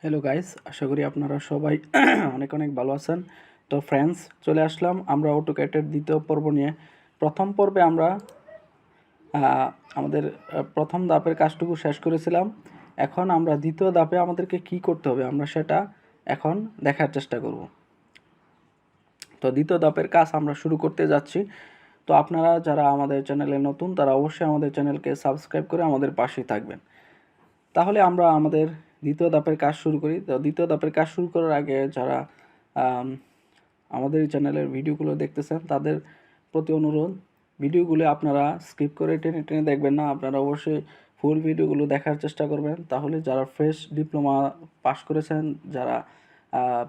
Hello guys, আশা করি আপনারা সবাই অনেক অনেক ভালো আছেন। তো ফ্রেন্ডস, চলে আসলাম আমরা অটোক্যাটের দ্বিতীয় পর্ব নিয়ে। প্রথম পর্বে আমরা আমাদের প্রথম ধাপের কাজটুকু শেষ করেছিলাম। এখন আমরা দ্বিতীয় ধাপে আমাদেরকে কি করতে হবে আমরা সেটা এখন দেখার চেষ্টা করব। তো দ্বিতীয় ধাপের কাজ আমরা শুরু করতে যাচ্ছি। তো আপনারা যারা আমাদের চ্যানেলে নতুন তারা অবশ্যই আমাদের চ্যানেলকে সাবস্ক্রাইব করে আমাদের পাশেই থাকবেন। তাহলে আমরা আমাদের দ্বিতীয় ধাপের কাজ শুরু করি। তো দ্বিতীয় ধাপের কাজ শুরু করার আগে যারা আমাদের এই চ্যানেলের ভিডিওগুলো দেখতেছেন তাদের প্রতি অনুরোধ, ভিডিওগুলো আপনারা স্কিপ করে টেনে টেনে দেখবেন না, আপনারা অবশ্যই ফুল ভিডিওগুলো দেখার চেষ্টা করবেন। তাহলে যারা ফ্রেশ ডিপ্লোমা পাস করেছেন, যারা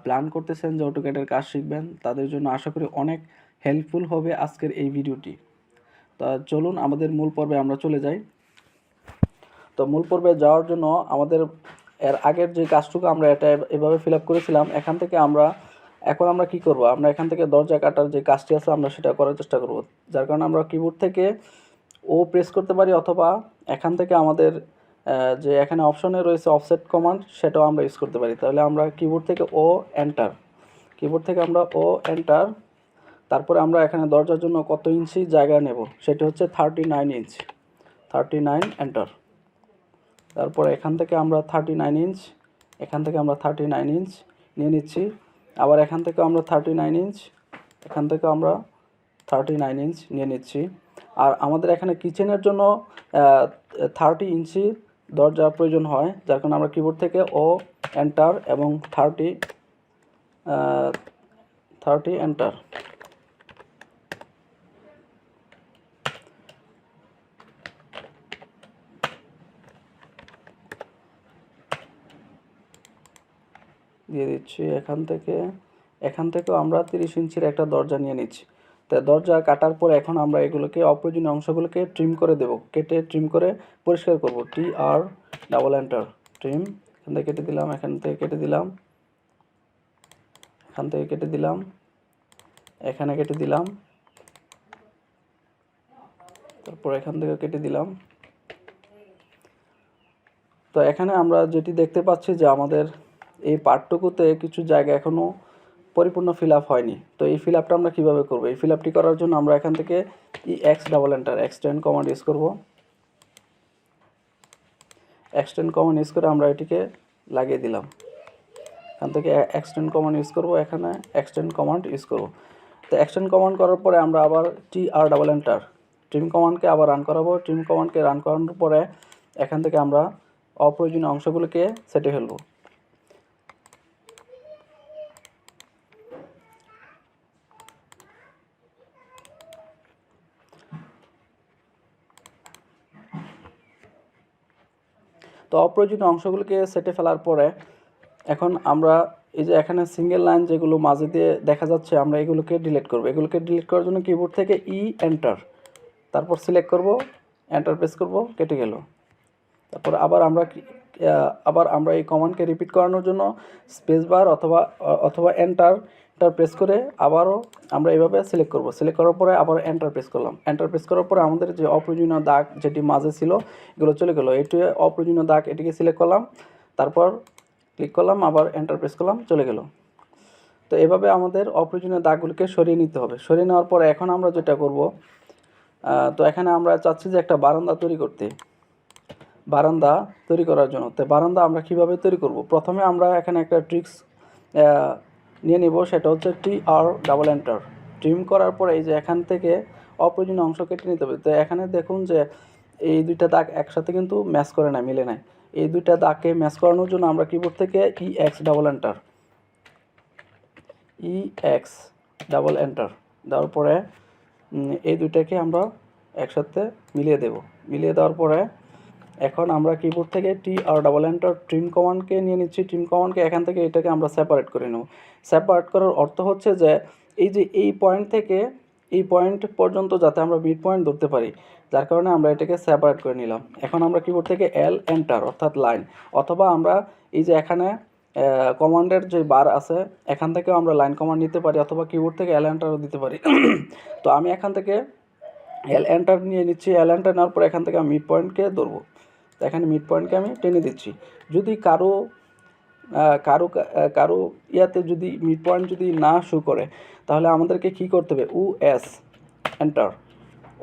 প্ল্যান করতেছেন যে অটোক্যাডের কাজ শিখবেন, তাদের জন্য আশা করি অনেক হেল্পফুল হবে আজকের এই ভিডিওটি। তা চলুন আমাদের মূল পর্বে আমরা চলে যাই। তো মূল পর্বে যাওয়ার জন্য আমাদের এর আগের যে কাজটুকু আমরা এটা এভাবে ফিল আপ করেছিলাম, এখন আমরা কি করব, আমরা এখান থেকে দরজা কাটার যে কাজটি আছে আমরা সেটা করার চেষ্টা করব। যার কারণে আমরা কিবোর্ড থেকে ও প্রেস করতে পারি, অথবা এখান থেকে আমাদের যে এখানে অপশনে রয়েছে অফসেট কমান্ড সেটাও আমরা ইউজ করতে পারি। তাহলে আমরা কিবোর্ড থেকে ও এন্টার, তারপরে আমরা এখানে দরজার জন্য কত ইঞ্চি জায়গা নেব সেটা হচ্ছে 39 ইঞ্চ, 39 এন্টার। তারপরে এখান থেকে আমরা 39 ইঞ্চ, এখান থেকে আমরা 39 ইঞ্চ নিয়ে নিচ্ছি। আবার এখান থেকে আমরা 39 ইঞ্চ, এখান থেকে আমরা 39 ইঞ্চ নিয়ে নিচ্ছি। আর আমাদের এখানে কিচেনের জন্য 30 ইঞ্চি দরজা প্রয়োজন হয়, যার কারণে আমরা কিবোর্ড থেকে ও এন্টার এবং 30 এন্টার। দিয়ে দিচ্ছি। এখান থেকেও আমরা 30 ইঞ্চির একটা দরজা নিয়ে নিচ্ছি। তো দরজা কাটার পর এখন আমরা এগুলোকে অপ্রয়োজনীয় অংশগুলোকে ট্রিম করে দেব, ট্রিম করে পরিষ্কার করব। TR double enter, trim. এখান থেকে কেটে দিলাম, এখান থেকে কেটে দিলাম, এখান থেকে কেটে দিলাম, এখানে কেটে দিলাম, তারপর এখান থেকে কেটে দিলাম। তো এখানে আমরা যেটি দেখতে পাচ্ছি যে আমাদের এই পার্টটুকুতে কিছু জায়গা এখনও পরিপূর্ণ ফিল আপ হয়নি। তো এই ফিল আপটা আমরা কীভাবে করবো? এই ফিল আপটি করার জন্য আমরা এখান থেকে EX double enter, extend command use করব। এক্সটেন্ড কমান্ড ইউজ করে আমরা এটিকে লাগিয়ে দিলাম। এখান থেকে এক্সটেন্ড কমান্ড ইউজ করব, এখানে এক্সটেন্ড কমান্ড ইউজ করব। তো এক্সটেন্ড কমান্ড করার পরে আমরা আবার TR ডাবল এন্টার, ট্রিম কমান্ডকে আবার রান করাবো। ট্রিম কমান্ডকে রান করানোর পরে এখান থেকে আমরা অপ্রয়োজনীয় অংশগুলোকে সেটে ফেলবো। তো অপ্রয়োজনীয় অংশগুলোকে সেটে ফেলার পরে এখন আমরা এই যে এখানে সিঙ্গেল লাইন যেগুলো মাঝে দিয়ে দেখা যাচ্ছে, আমরা এগুলোকে ডিলিট করব। এগুলোকে ডিলিট করার জন্য কিবোর্ড থেকে এন্টার, তারপর সিলেক্ট করব, এন্টার প্রেস করব, কেটে গেল। তারপর আবার আমরা এই কমান্ডকে রিপিট করানোর জন্য স্পেস বার অথবা এন্টার প্রেস করে আবারও আমরা এইভাবে সিলেক্ট করব। সিলেক্ট করার পরে আবার এন্টার প্রেস করলাম। এন্টার প্রেস করার পরে আমাদের যে অপ্রয়োজনীয় দাগ যেটি মাঝে ছিল এগুলো চলে গেল। এটি অপ্রয়োজনীয় দাগ, এটিকে সিলেক্ট করলাম, তারপর ক্লিক করলাম, আবার এন্টার প্রেস করলাম, চলে গেল। তো এভাবে আমাদের অপ্রয়োজনীয় দাগগুলোকে সরিয়ে নিতে হবে। সরিয়ে নেওয়ার পরে এখন আমরা যেটা করব, তো এখানে আমরা চাচ্ছি যে একটা বারান্দা তৈরি করার জন্য। তো বারান্দা আমরা কিভাবে তৈরি করব? প্রথমে আমরা এখানে একটা ট্রিক্স নিয়ে নিব, সেটা হচ্ছে TR ডাবল এন্টার। ট্রিম করার পরে এই যে এখান থেকে অপ্রয়োজনীয় অংশ কেটে নিতে হবে। তো এখানে দেখুন যে এই দুইটা দাগ একসাথে কিন্তু ম্যাচ করে না, মিলে নাই। এই দুইটা দাগকে ম্যাচ করানোর জন্য আমরা কিবোর্ড থেকে EX ডাবল এন্টার, দেওয়ার পরে এই দুইটাকে আমরা একসাথে মিলিয়ে দেব। মিলিয়ে দেওয়ার পরে এখন আমরা কিবোর্ড থেকে TR ডাবল এন্টার ট্রিম কমান্ডকে নিয়ে নিচ্ছি। ট্রিম কমান্ডকে এখান থেকে এটাকে আমরা সেপারেট করে নেব। সেপারেট করার অর্থ হচ্ছে যে এই যে এই পয়েন্ট থেকে এই পয়েন্ট পর্যন্ত যাতে আমরা মিড পয়েন্ট ধরতে পারি, যার কারণে আমরা এটাকে সেপারেট করে নিলাম। এখন আমরা কিবোর্ড থেকে L এন্টার অর্থাৎ লাইন, অথবা আমরা এই যে এখানে কমান্ডের যে বার আছে এখান থেকেও আমরা লাইন কমান্ড নিতে পারি, অথবা কিবোর্ড থেকে L এন্টারও দিতে পারি। তো আমি এখান থেকে L এন্টার নিয়ে নিচ্ছি। L এন্টার নেওয়ার পর এখান থেকে আমি মিড পয়েন্টকে ধরবো। তো এখানে মিড পয়েন্টকে আমি টেনে দিচ্ছি। যদি কারো কারো ইয়াতে যদি মিড পয়েন্ট যদি না শো করে তাহলে আমাদেরকে কি করতে হবে, US এন্টার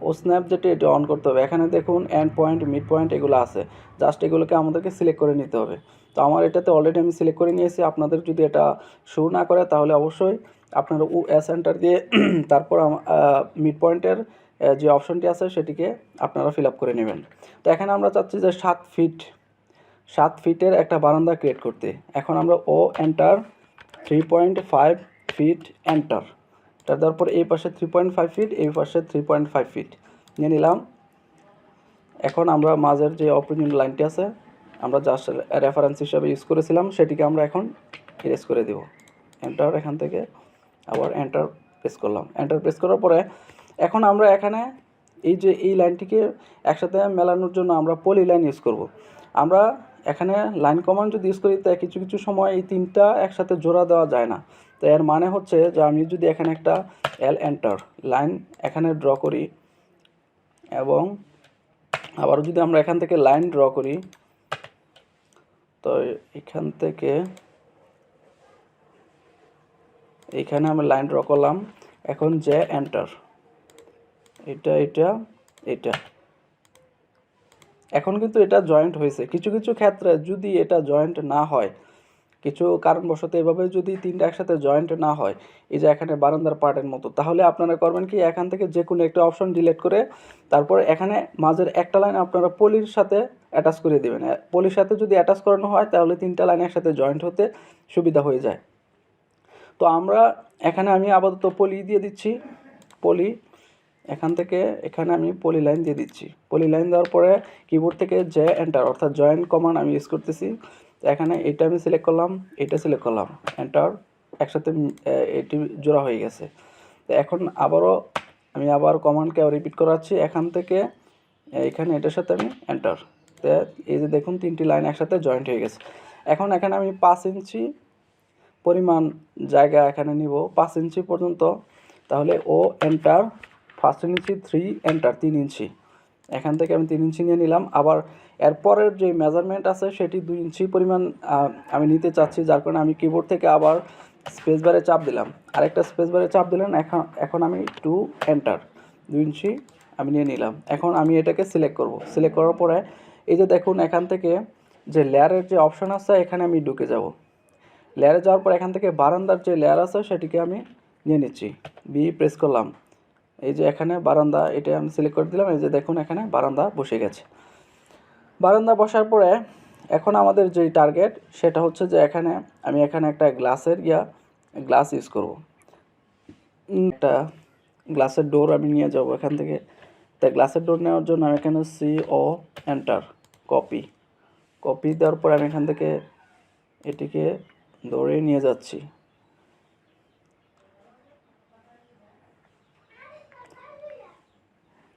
ও স্ন্যাপ যেটা এটা অন করতে হবে। এখানে দেখুন এন্ড পয়েন্ট, মিড পয়েন্ট এগুলো আছে, জাস্ট এগুলোকে আমাদেরকে সিলেক্ট করে নিতে হবে। তো আমার এটাতে অলরেডি আমি সিলেক্ট করে নিয়েছি। আপনাদের যদি এটা শো না করে তাহলে অবশ্যই আপনারা US এন্টার দিয়ে তারপর মিড পয়েন্টের যে অপশনটি আছে সেটিকে আপনারা ফিল আপ করে নেবেন। তো এখানে আমরা চাচ্ছি যে 7 ফিটের একটা বারান্দা ক্রিয়েট করতে। এখন আমরা এন্টার 3.5 ফিট এন্টার, তারপর এই পাশে 3.5 ফিট, এই পাশে 3.5 ফিট নিয়ে নিলাম। এখন আমরা মাঝের যে অপোজিট লাইনটি আছে আমরা জাস্ট রেফারেন্স হিসাবে ইউজ করেছিলাম সেটিকে আমরা এখন ইরেজ করে দেব। এন্টার, এখান থেকে আবার এন্টার প্রেস করলাম। এন্টার প্রেস করার পরে এখন আমরা এখানে এই লাইনটিকে একসাথে মেলানোর জন্য আমরা পলি লাইন ইউজ করব। আমরা এখানে লাইন কমান্ড যদি ইউজ করি তাই কিছু সময় এই তিনটা একসাথে জোড়া দেওয়া যায় না। তো এর মানে হচ্ছে যে আমি যদি এখানে একটা এন্টার লাইন এখানে ড্র করি এবং আবার যদি আমরা এখান থেকে লাইন ড্র করি, তো এখান থেকে এইখানে আমি লাইন ড্র করলাম। এখন যে এন্টার, এটা এখন কিন্তু এটা জয়েন্ট হয়েছে। কিছু ক্ষেত্রে যদি এটা জয়েন্ট না হয়, কিছু কারণবশত এভাবে যদি তিনটা একসাথে জয়েন্ট না হয়, এই যে এখানে বারান্দার পার্টের মতো, তাহলে আপনারা করবেন কি, এখান থেকে যে কোনো একটা অপশন ডিলিট করে তারপর এখানে মাঝের একটা লাইন আপনারা পলির সাথে অ্যাটাচ করে দেবেন। পলির সাথে যদি অ্যাটাচ করানো হয় তাহলে তিনটা লাইন একসাথে জয়েন্ট হতে সুবিধা হয়ে যায়। তো আমরা এখানে আমি আপাতত পলি দিয়ে দিচ্ছি। পলি এখান থেকে এখানে আমি পলি লাইন দিয়ে দিচ্ছি। পলি লাইন দেওয়ার পরে কিবোর্ড থেকে যে এন্টার অর্থাৎ জয়েন্ট কমান্ড আমি ইউজ করতেছি। তো এখানে এটা আমি সিলেক্ট করলাম, এটা সিলেক্ট করলাম, এন্টার, একসাথে এটি জোড়া হয়ে গেছে। তো এখন আমি আবার কমান্ডকে রিপিট করাচ্ছি। এখান থেকে এখানে এটার সাথে আমি এন্টার, তো এই যে দেখুন তিনটি লাইন একসাথে জয়েন্ট হয়ে গেছে। এখন এখানে আমি 5 ইঞ্চি পরিমাণ জায়গা এখানে নিব, 5 ইঞ্চি পর্যন্ত। তাহলে এন্টার, ফার্স্ট ইঞ্চি 3 এন্টার 3 ইঞ্চি, এখান থেকে আমি 3 ইঞ্চি নিয়ে নিলাম। আবার এরপরের যে মেজারমেন্ট আছে সেটি 2 ইঞ্চি পরিমাণ আমি নিতে চাচ্ছি, যার কারণে আমি কিবোর্ড থেকে আবার স্পেস বারে চাপ দিলাম, আরেকটা স্পেস বারে চাপ দিলাম। এখন আমি 2 এন্টার 2 ইঞ্চি আমি নিয়ে নিলাম। এখন আমি এটাকে সিলেক্ট করব। সিলেক্ট করার পরে এই যে দেখুন এখান থেকে যে লেয়ারের যে অপশন আছে এখানে আমি ঢুকে যাব। লেয়ারে যাওয়ার পর এখান থেকে বারান্দার যে লেয়ার আছে সেটিকে আমি নিয়ে নিচ্ছি, বি প্রেস করলাম। এই যে এখানে বারান্দা, এটা আমি সিলেক্ট করে দিলাম। এই যে দেখুন এখানে বারান্দা বসে গেছে। বারান্দা বসার পরে এখন আমাদের যে টার্গেট সেটা হচ্ছে যে আমি এখানে একটা গ্লাস ইউজ করব। একটা গ্লাসের ডোর আমি নিয়ে যাব এখান থেকে। তাই গ্লাসের ডোর নেওয়ার জন্য আমি এখানে এন্টার, কপি দেওয়ার পর আমি এখান থেকে এটিকে ধরে নিয়ে যাচ্ছি।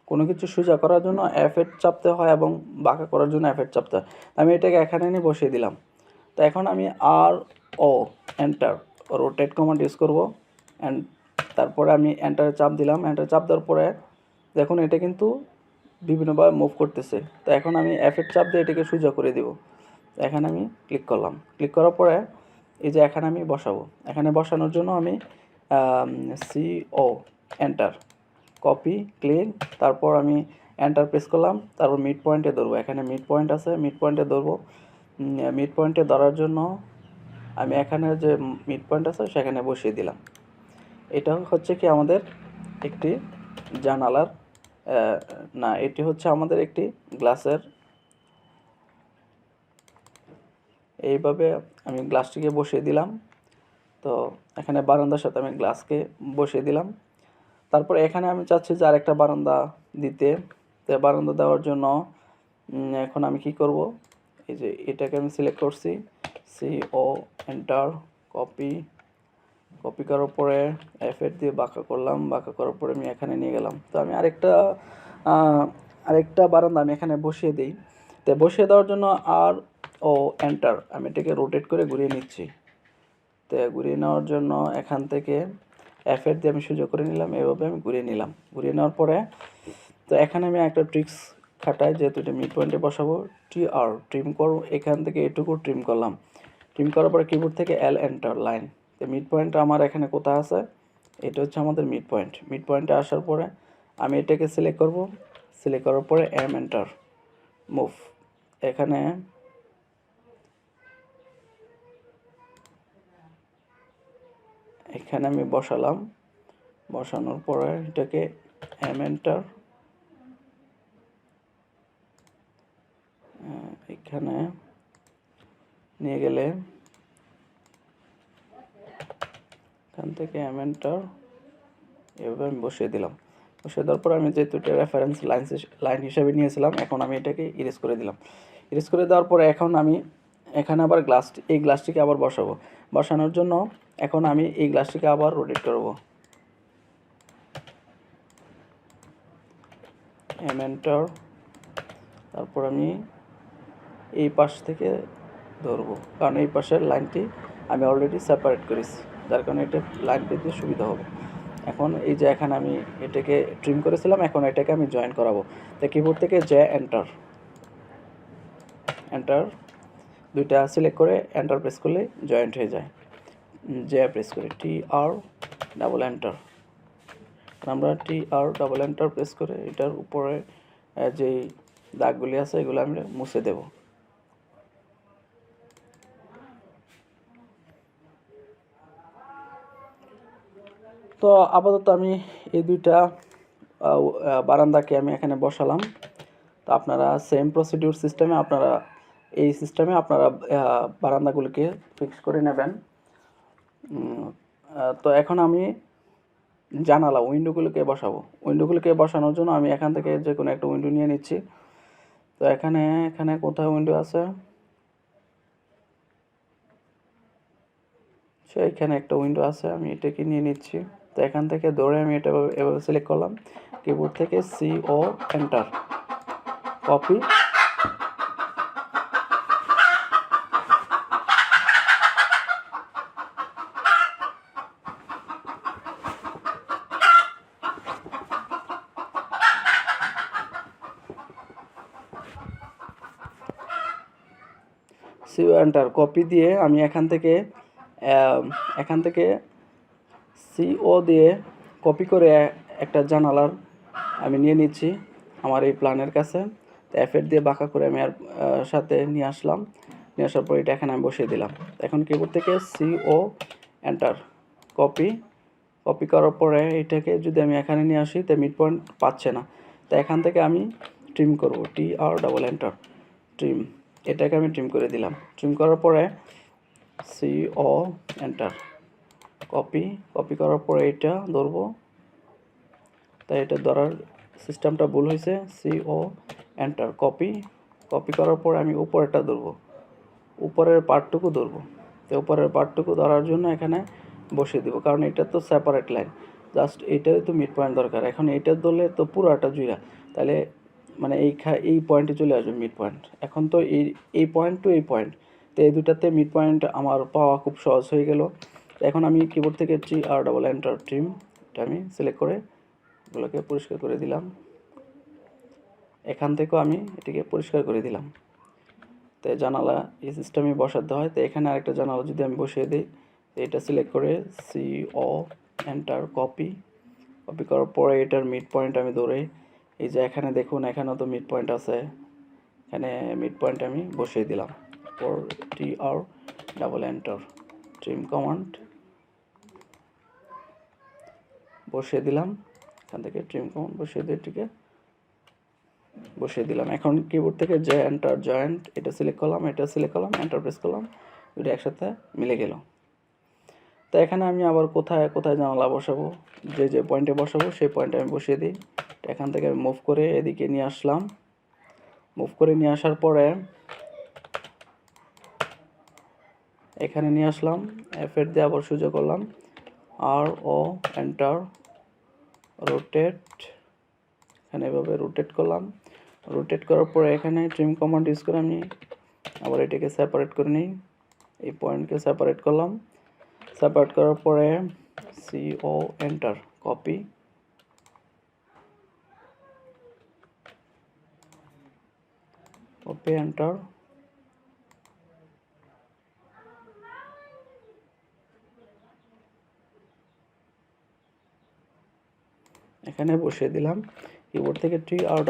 কোনো কিছু সোজা করার জন্য F8 চাপতে হয় এবং বাঁকা করার জন্য F8 চাপতে হয়। আমি এটাকে এখানে এনে বসিয়ে দিলাম। তো এখন আমি এন্টার রোটেট কমান্ড ইউজ করব। তারপরে আমি এন্টারে চাপ দিলাম। এন্টার চাপ দেওয়ার পরে দেখুন এটা কিন্তু বিভিন্নভাবে মুভ করতেছে। তো এখন আমি F8 চাপ দিয়ে এটাকে সোজা করে দিব। এখানে আমি ক্লিক করলাম। ক্লিক করার পরে এই যে এখানে আমি বসাবো। এখানে বসানোর জন্য আমি এন্টার, কপি, ক্লিক, তারপর আমি এন্টার প্রেস করলাম। তারপর মিড পয়েন্টে ধরবো। এখানে মিড পয়েন্ট আছে, মিড পয়েন্টে ধরবো। মিড পয়েন্টে ধরার জন্য আমি এখানে যে মিড পয়েন্ট আছে সেখানে বসিয়ে দিলাম। এটা হচ্ছে কি আমাদের একটি জানালার না, এটি হচ্ছে আমাদের একটি গ্লাসের। এইভাবে আমি গ্লাসটিকে বসিয়ে দিলাম। তো এখানে বারান্দার সাথে আমি গ্লাসকে বসিয়ে দিলাম। তারপর এখানে আমি চাচ্ছি যে আরেকটা বারান্দা দিতে। তো বারান্দা দেওয়ার জন্য এখন আমি কি করব, এই যে এটাকে আমি সিলেক্ট করছি, এন্টার, কপি করার পরে F8 দিয়ে বাঁকা করলাম। বাঁকা করার পরে আমি এখানে নিয়ে গেলাম। তো আমি আরেকটা বারান্দা আমি এখানে বসিয়ে দিই। তো বসিয়ে দেওয়ার জন্য এন্টার, আমি এটাকে রোটেট করে ঘুরিয়ে নিচ্ছি। তো ঘুরিয়ে নেওয়ার জন্য এখান থেকে F8 দিয়ে আমি সোজা করে নিলাম। এভাবে আমি ঘুরিয়ে নিলাম। ঘুরিয়ে নেওয়ার পরে তো এখানে আমি একটা ট্রিক্স খাটাই, যেহেতু এটা মিড পয়েন্টে বসাবো, ট্রিম করব। এখান থেকে এটুকু ট্রিম করলাম। ট্রিম করার পরে কিবোর্ড থেকে এল এন্টার লাইন। তো মিড পয়েন্ট আমার এখানে কোথায় আছে, এটা হচ্ছে আমাদের মিড পয়েন্ট। মিড পয়েন্টে আসার পরে আমি এটাকে সিলেক্ট করব, সিলেক্ট করার পরে এম এন্টার মুভ। এখানে আমি বসালাম, বসানোর পরে এটাকে এম এন্টার, এখানে নিয়ে গেলে এখান থেকে এম এন্টার এভাবে আমি বসিয়ে দিলাম। বসিয়ে দেওয়ার পর আমি যেহেতু এটা রেফারেন্স লাইন হিসেবে নিয়েছিলাম, এখন আমি এটাকে ইরেজ করে দিলাম। ইরেজ করে দেওয়ার পরে এখন আমি এখানে আবার এই গ্লাসটিকে আবার বসাবো। বসানোর জন্য এখন আমি এই গ্লাসটিকে আবার রোটেট করব, এম এন্টার, তারপর আমি এই পাশ থেকে ধরবো, কারণ এই পাশের লাইনটি আমি অলরেডি সেপারেট করেছি, যার কারণে এটা লাইন পেতে সুবিধা হবে। এখন এই যে এখানে আমি এটাকে ট্রিম করেছিলাম, এখন এটাকে আমি জয়েন করাবো। তো কিবোর্ড থেকে জে এন্টার, এন্টার দুইটা সিলেক্ট করে এন্টার প্রেস করলে জয়েন্ট হয়ে যায়। জে প্রেস করে টি আর ডাবল এন্টার, আমরা টি আর ডাবল এন্টার প্রেস করে এটার উপরে যেই দাগগুলি আছে এগুলো আমি মুছে দেব। তো আপাতত আমি এই দুইটা বারান্দাকে আমি এখানে বসালাম। তো আপনারা সেম প্রসিডিউর সিস্টেমে এই সিস্টেমে আপনারা বারান্দাগুলিকে ফিক্স করে নেবেন। তো এখন আমি জানালা উইন্ডোগুলোকে বসাবো। উইন্ডোগুলোকে বসানোর জন্য আমি এখান থেকে যে কোনো একটা উইন্ডো নিয়ে নিচ্ছি। তো এখানে কোথায় উইন্ডো আছে, এখানে একটা উইন্ডো আছে, আমি এটাকে নিয়ে নিচ্ছি। তো এখান থেকে ধরে আমি এটা এভাবে সিলেক্ট করলাম, কিবোর্ড থেকে সি ও এন্টার, কপি, সি ও এন্টার কপি দিয়ে আমি এখান থেকে সিও দিয়ে কপি করে একটা জানালার আমি নিয়ে নিচ্ছি আমার এই প্ল্যানের কাছে। তো এফের দিয়ে বাঁকা করে আমি আর সাথে নিয়ে আসলাম, নিয়ে আসার পর এটা এখানে আমি বসিয়ে দিলাম। এখন কিবোর্ড থেকে সিও এন্টার, কপি, কপি করার পরে এটাকে যদি আমি এখানে নিয়ে আসি তো মিড পয়েন্ট পাচ্ছে না। তো এখান থেকে আমি ট্রিম করব, টি আর ডাবল এন্টার ট্রিম, এটাকে আমি ট্রিম করে দিলাম। ট্রিম করার পরে সিও এন্টার, কপি, কপি করার পরে এটা ধরবো। তাই এটা ধরার সিস্টেমটা ভুল হয়েছে, সিও এন্টার, কপি, কপি করার পরে আমি উপরেরটা ধরবো, উপরের পার্টটুকু ধরবো। তো উপরের পার্টটুকু ধরার জন্য এখানে বসিয়ে দিব, কারণ এটা তো সেপারেট লাইন, জাস্ট এইটাই তো মিড পয়েন্ট দরকার। এখন এইটা ধরলে তো পুরাটা জুড়া, তাহলে মানে এই পয়েন্টে চলে আসবে মিড পয়েন্ট। এখন তো এই পয়েন্ট টু এই পয়েন্ট, তো এই দুটাতে মিড পয়েন্ট আমার পাওয়া খুব সহজ হয়ে গেল। এখন আমি কিবোর্ড থেকে টি আর ডাবল এন্টার ট্রিম, এটা আমি সিলেক্ট করে এগুলোকে পরিষ্কার করে দিলাম। এখান থেকেও আমি এটিকে পরিষ্কার করে দিলাম। তো জানালা এই সিস্টেমে বসাতে হয়। তো এখানে আরেকটা জানালা যদি আমি বসিয়ে দিই, তো এটা সিলেক্ট করে সিও এন্টার, কপি, কপি করার পরে এটার মিড পয়েন্ট আমি ধরে এই যে এখানে দেখুন, এখানেও তো মিড পয়েন্ট আছে, এখানে মিড পয়েন্ট আমি বসিয়ে দিলাম। পর টি আর ডাবল এন্টার ট্রিম কমান্ড বসিয়ে দিলাম, এখান থেকে ট্রিম কমান্ড বসিয়ে দিয়ে এটিকে বসিয়ে দিলাম। এখন কিবোর্ড থেকে যে এন্টার জয়েন্ট, এটা সিলেক্ট করলাম, এটা সিলেক্ট করলাম, এন্টার প্রেস করলাম, দুটো একসাথে মিলে গেল। তো এখানে আমি আবার কোথায় কোথায় জানালা বসাবো, যে পয়েন্টে বসাবো সেই পয়েন্টে আমি বসিয়ে দিই। এখান থেকে আমি মুভ করে এদিকে নিয়ে আসলাম, মুভ করে নিয়ে আসার পরে এখানে নিয়ে আসলাম, এফের দিয়ে আবার সোজা করলাম, আর ও এন্টার, রোটেট, এখানে এভাবে রোটেট করলাম। রোটেট করার পরে এখানে ট্রিম কমান্ড ইউজ করে আমি আবার এটাকে সেপারেট করে নিই, এই পয়েন্টকে সেপারেট করলাম। সেপারেট করার পরে সিও এন্টার, কপি, কপি এন্টার, এখানে বসিয়ে দিলাম। কিবোর্ড থেকে TR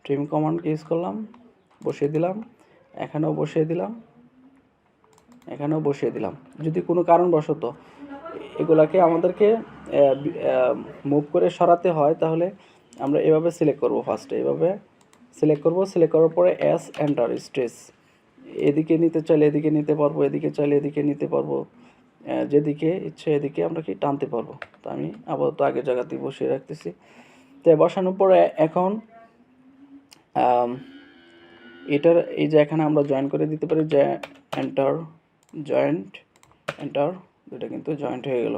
ট্রিম কমান্ড ইউজ করলাম, বসিয়ে দিলাম, এখানেও বসিয়ে দিলাম, এখানেও বসিয়ে দিলাম। যদি কোনো কারণবশত এগুলাকে আমাদেরকে মুভ করে সরাতে হয়, তাহলে আমরা এভাবে সিলেক্ট করব। ফার্স্টে এভাবে সিলেক্ট করব, সিলেক্ট করার পরে এন্টার স্ট্রেস, এদিকে নিতে চাইলে এদিকে নিতে পারবো, এদিকে চাইলে এদিকে নিতে পারবো, যেদিকে ইচ্ছে এদিকে আমরা কি টানতে পারবো। তো আমি আপাতত আগের জায়গাতেই বসিয়ে রাখতেছি। তো বসানোর পরে এখন এটার এই যে এখানে আমরা জয়েন করে দিতে পারি, যে এন্টার, জয়েন্ট, এন্টার, দুটো কিন্তু জয়েন্ট হয়ে গেল।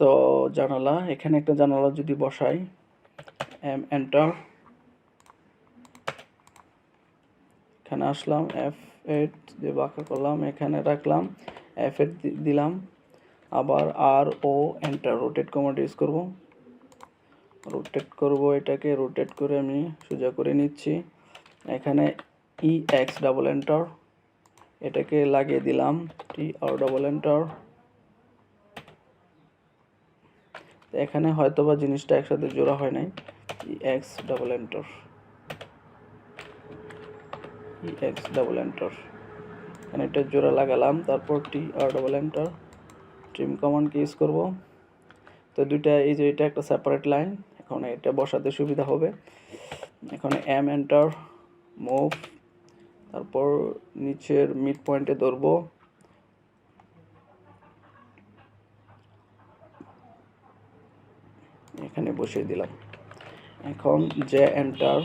তো জানালা, এখানে একটা জানালা যদি বসাই, এন্টার, এখানে আসলাম, F8 দিয়ে বাঁকা করলাম, এখানে রাখলাম, F8 দিলাম, আবার RO enter, rotate command use করব, রোটেট করব, এটাকে রোটেট করে আমি সোজা করে নিচ্ছি। এখানে EX ডাবল এন্টার, এটাকে লাগিয়ে দিলাম, TR এন্টার। এখানে হয়তোবা জিনিসটা একসাথে জোড়া হয় নাই, EX এন্টার, EX এন্টার, এখানে এটা জোড়া লাগালাম। তারপর TR enter, trim command use করব। তো দুইটা, এই যে এটা একটা সেপারেট লাইন, এখন এটা বসাতে সুবিধা হবে। এখানে M এন্টার, মুভ, তারপর নিচের মিড পয়েন্টে ধরবো, এখানে বসিয়ে দিলাম। এখন যে এন্টার,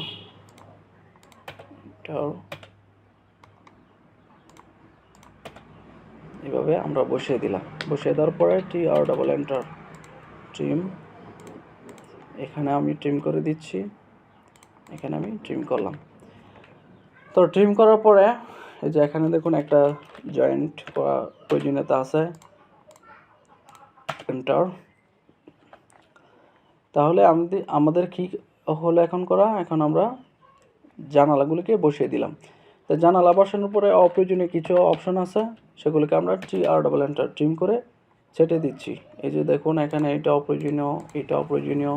এভাবে আমরা বসিয়ে দিলাম। বসিয়ে দেওয়ার পরে TR এন্টার, ট্রিম, এখানে আমি ট্রিম করে দিচ্ছি, এখানে আমি ট্রিম করলাম। তো ট্রিম করার পরে এই যে এখানে দেখুন একটা জয়েন্ট করা প্রয়োজনীয়তা আছে, এন্টার। তাহলে আমাদের কি হলো এখন করা, এখন আমরা জানালাগুলিকে বসিয়ে দিলাম। তো জানালা বসানোর পরে অপ্রয়োজনীয় কিছু অপশন আছে, সেগুলোকে আমরা TR এন্টার, ট্রিম করে ছেটে দিচ্ছি। এই যে দেখুন এখানে এটা অপ্রয়োজনীয়, এটা অপ্রয়োজনীয়।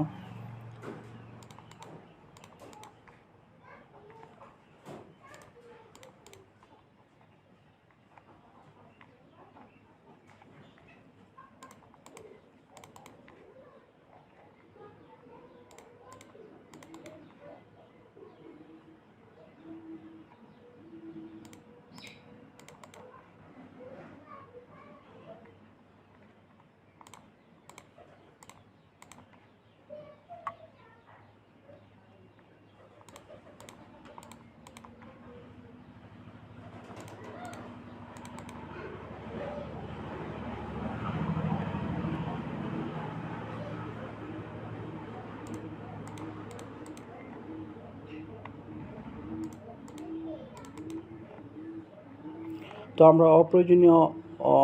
তো আমরা অপ্রয়োজনীয়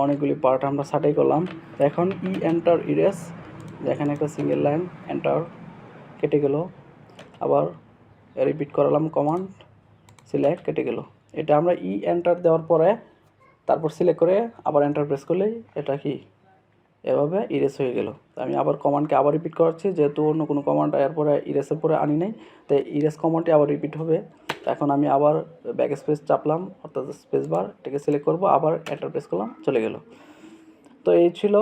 অনেকগুলি পার্ট আমরা ছাঁটাই করলাম। এখন এন্টার ইরেজ, এখানে একটা সিঙ্গেল লাইন, এন্টার, কেটে গেল। আবার রিপিট করালাম কমান্ড, সিলেক্ট, কেটে গেল। এটা আমরা এন্টার দেওয়ার পরে তারপর সিলেক্ট করে আবার এন্টার প্রেস করলেই এটা কি এভাবে ইরেজ হয়ে গেল। আমি আবার কমান্ডকে আবার রিপিট করাচ্ছি, যেহেতু অন্য কোনো কমান্ড এরপরে ইরেজের পরে আনি নাই, তাই ইরেজ কমান্ডটি আবার রিপিট হবে। এখন আমি আবার ব্যাক স্পেস চাপলাম, অর্থাৎ স্পেস বার, এটাকে সিলেক্ট করব, আবার এন্টার প্রেস করলাম, চলে গেল। তো এই ছিল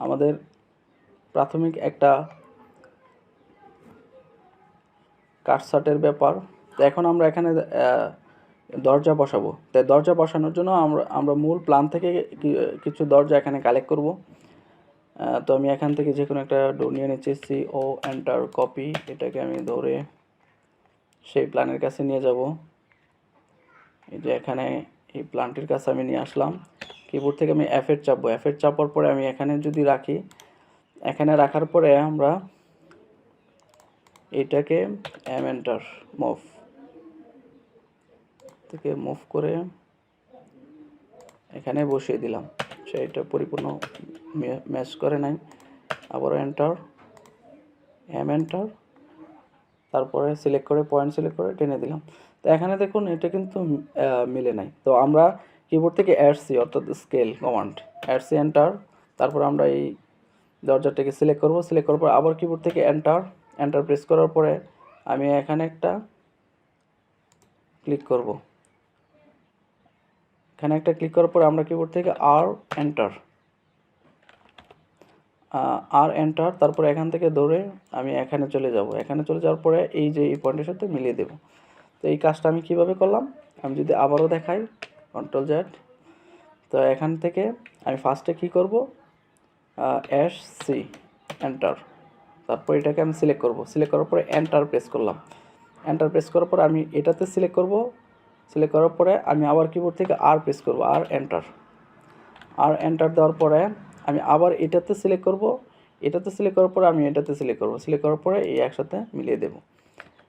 আমাদের প্রাথমিক একটা কাটসাটের ব্যাপার। তো এখন আমরা এখানে দরজা বসাবো। তাই দরজা বসানোর জন্য আমরা মূল প্ল্যান থেকে কিছু দরজা এখানে কালেক্ট করব। তো আমি এখান থেকে যে কোনো একটা ডোর নিয়ে নিচ্ছি, ও এন্টার, কপি, এটাকে আমি ধরে সেই প্ল্যানের কাছে নিয়ে যাব। এই যে এখানে এই প্ল্যানটির কাছে আমি নিয়ে আসলাম। কিবোর্ড থেকে আমি F8 চাপবো। F8 চাপার পরে আমি এখানে যদি রাখি, এখানে রাখার পরে আমরা এটাকে এন্টার, মুভ থেকে মুভ করে এখানে বসিয়ে দিলাম। সেটা পরিপূর্ণ ম্যাচ করে নাই। আবার এন্টার, এন্টার, তারপরে সিলেক্ট করে পয়েন্ট সিলেক্ট করে টেনে দিলাম। তো এখানে দেখুন এটা কিন্তু মিলে নাই। তো আমরা কিবোর্ড থেকে RC অর্থাৎ স্কেল কমান্ড, RC এন্টার, তারপর আমরা এই দরজাটাকে সিলেক্ট করব, সিলেক্ট করার পর আবার কিবোর্ড থেকে এন্টার প্রেস করার পরে আমি এখানে একটা ক্লিক করব। এখানে একটা ক্লিক করার পরে আমরা কিবোর্ড থেকে আর এন্টার, তারপরে এখান থেকে ধরে আমি এখানে চলে যাব। এখানে চলে যাওয়ার পরে এই যে এই পয়েন্টের সাথে মিলিয়ে দেব। তো এই কাজটা আমি কিভাবে করলাম আমি যদি আবারও দেখাই, কন্ট্রোল জেড। তো এখান থেকে আমি ফার্স্টে কি করব, সি এন্টার, তারপর এটাকে আমি সিলেক্ট করব। সিলেক্ট করার পরে এন্টার প্রেস করলাম। এন্টার প্রেস করার পরে আমি এটাতে সিলেক্ট করব। সিলেক্ট করার পরে আমি আবার কিবোর্ড থেকে আর প্রেস করব, আর এন্টার দেওয়ার পরে আমি আবার এটাতে সিলেক্ট করব। এটাতে সিলেক্ট করার পরে আমি এটাতে সিলেক্ট করব। সিলেক্ট করার পরে এই একসাথে মিলিয়ে দেব।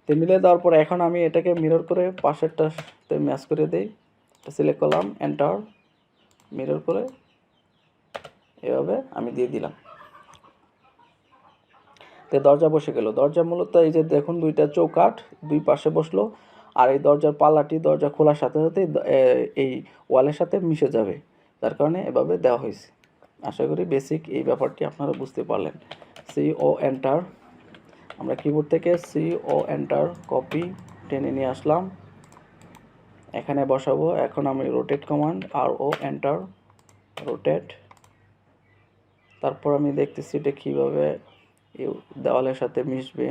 তো মিলিয়ে দেওয়ার পরে এখন আমি এটাকে মিরর করে পাশেরটাতে ম্যাচ করে দিই। সিলেক্ট করলাম, এন্টার, মিরর করে এভাবে আমি দিয়ে দিলাম। তো দরজা বসে গেল। দরজা মূলত এই যে দেখুন দুইটা চৌকাঠ দুই পাশে বসলো, আর এই দরজার পাল্লাটি দরজা খোলার সাথে সাথে এই ওয়ালের সাথে মিশে যাবে, যার কারণে এভাবে দেওয়া হয়েছে। আশা করি বেসিক এই ব্যাপারটি আপনারা বুঝতে পারলেন। CO এন্টার, আমরা কিবোর্ড থেকে CO এন্টার কপি টেনে নিয়ে আসলাম, এখানে বসাবো। এখন আমি rotate command RO enter rotate, তারপর আমি দেখতেছি এটা কীভাবে দেওয়ালের সাথে মিশবে।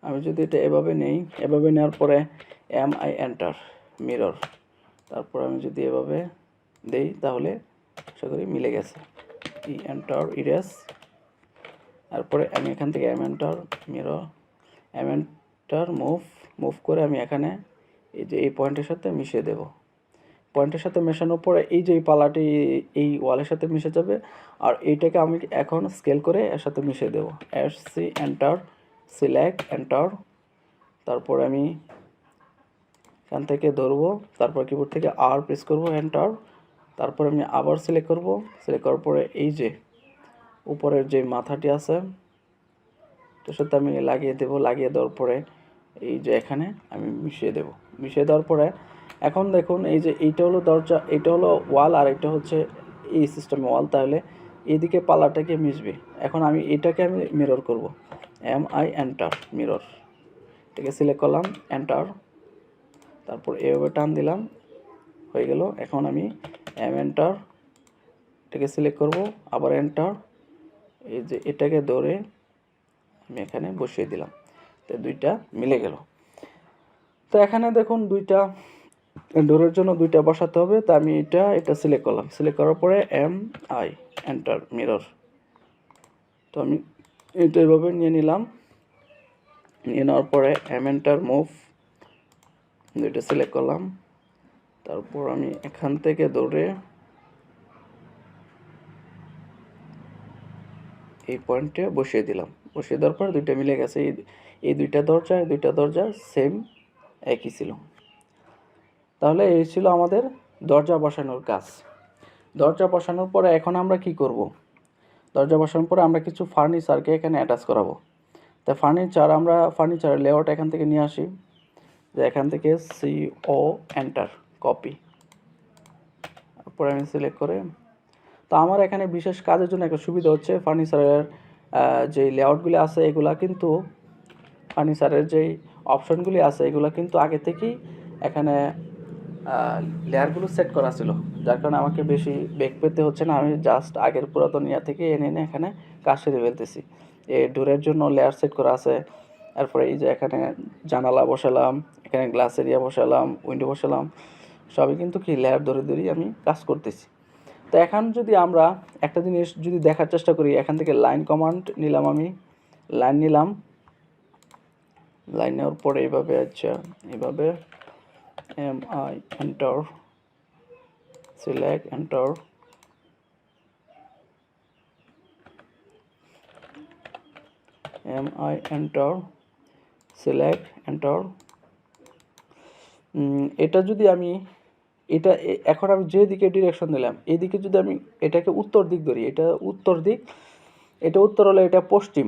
আমি যদি এটা এভাবে নেই, এভাবে নেওয়ার পরে MI এন্টার মিরর, তারপর আমি যদি এভাবে দেই তাহলে আশা করি মিলে গেছে। এন্টার ইরেজ, তারপরে আমি এখান থেকে এন্টার মিরর, এন্টার মুভ করে আমি এখানে এই যে এই পয়েন্টের সাথে মিশিয়ে দেব। পয়েন্টের সাথে মেশানোর পরে এই যে এই পালাটি এই ওয়ালের সাথে মিশে যাবে, আর এইটাকে আমি এখন স্কেল করে এর সাথে মিশিয়ে দেব। SC এন্টার, সিলেক্ট এন্টার, তারপর আমি এখান থেকে ধরবো, তারপর কিবোর্ড থেকে আর প্রেস করব, এন্টার, তারপর আমি আবার সিলেক্ট করব। সিলেক্ট করার পরে এই যে উপরের যে মাথাটি আছে তার সাথে আমি লাগিয়ে দেব। লাগিয়ে দেওয়ার পরে এই যে এখানে আমি মিশিয়ে দেব। মিশিয়ে দেওয়ার পরে এখন দেখুন এই যে এইটা হলো দরজা, এটা হলো ওয়াল, আর এটা হচ্ছে এই সিস্টেম ওয়াল, তাহলে এইদিকে পাল্লাটাকে মিশবে। এখন আমি এটাকে আমি মিরর করব। MI এন্টার মিরর, এটাকে সিলেক্ট করলাম, এন্টার, তারপর এভাবে টান দিলাম, হয়ে গেল। এখন আমি এন্টার এটাকে সিলেক্ট করব, আবার এন্টার, এই যে এটাকে ধরে আমি এখানে বসিয়ে দিলাম। তো দুইটা মিলে গেল। তো এখানে দেখুন দুইটা ডোরের জন্য দুইটা বসাতে হবে। তো আমি এটা সিলেক্ট করলাম। সিলেক্ট করার পরে MI এন্টার মিরর, তো আমি এটা এভাবে নিয়ে নিলাম। নিয়ে নেওয়ার পরে এন্টার মুভ, দুইটা সিলেক্ট করলাম। তারপর আমি এখান থেকে ধরে এই পয়েন্টে বসিয়ে দিলাম। বসিয়ে দেওয়ার পর দুইটা মিলে গেছে। এই দুইটা দরজা সেম একই ছিল। তাহলে এই ছিল আমাদের দরজা বসানোর কাজ। দরজা বসানোর পরে এখন আমরা কি করব? দরজা বসানোর পরে আমরা কিছু ফার্নিচারকে এখানে অ্যাটাচ করাবো। তা ফার্নিচারের লেআউট এখান থেকে নিয়ে আসি, যে এখান থেকে CO এন্টার কপি, তারপরে আমি সিলেক্ট করে, তো আমার এখানে বিশেষ কাজের জন্য একটা সুবিধা হচ্ছে ফার্নিচারের যে লেআউটগুলি আছে এগুলা কিন্তু ফার্নিচারের যেই অপশনগুলি আছে এগুলো কিন্তু আগে থেকেই এখানে লেয়ারগুলো সেট করা ছিল, যার কারণে আমাকে বেশি বেগ পেতে হচ্ছে না। আমি জাস্ট আগের পুরাতন ইয়া থেকে এনে এখানে কাজ সেরে ফেলতেছি। এই ডোরের জন্য লেয়ার সেট করা আছে। তারপরে এই যে এখানে জানালা বসালাম, এখানে গ্লাস এরিয়া বসালাম, উইন্ডো বসালাম, সবই কিন্তু কি লেয়ার ধরেই আমি কাজ করতেছি। তো এখন যদি আমরা একটা জিনিস যদি দেখার চেষ্টা করি, এখান থেকে লাইন কমান্ড নিলাম, আমি লাইন নিলাম, লাইন নেওয়ার পরে এইভাবে এইভাবে MI enter select enter, MI enter select enter. এটা যদি আমি এটা এখন আমি যেদিকে ডিরেকশন দিলাম এদিকে যদি আমি এটাকে উত্তর দিক ধরি, এটা উত্তর দিক, এটা উত্তর হলে এটা পশ্চিম,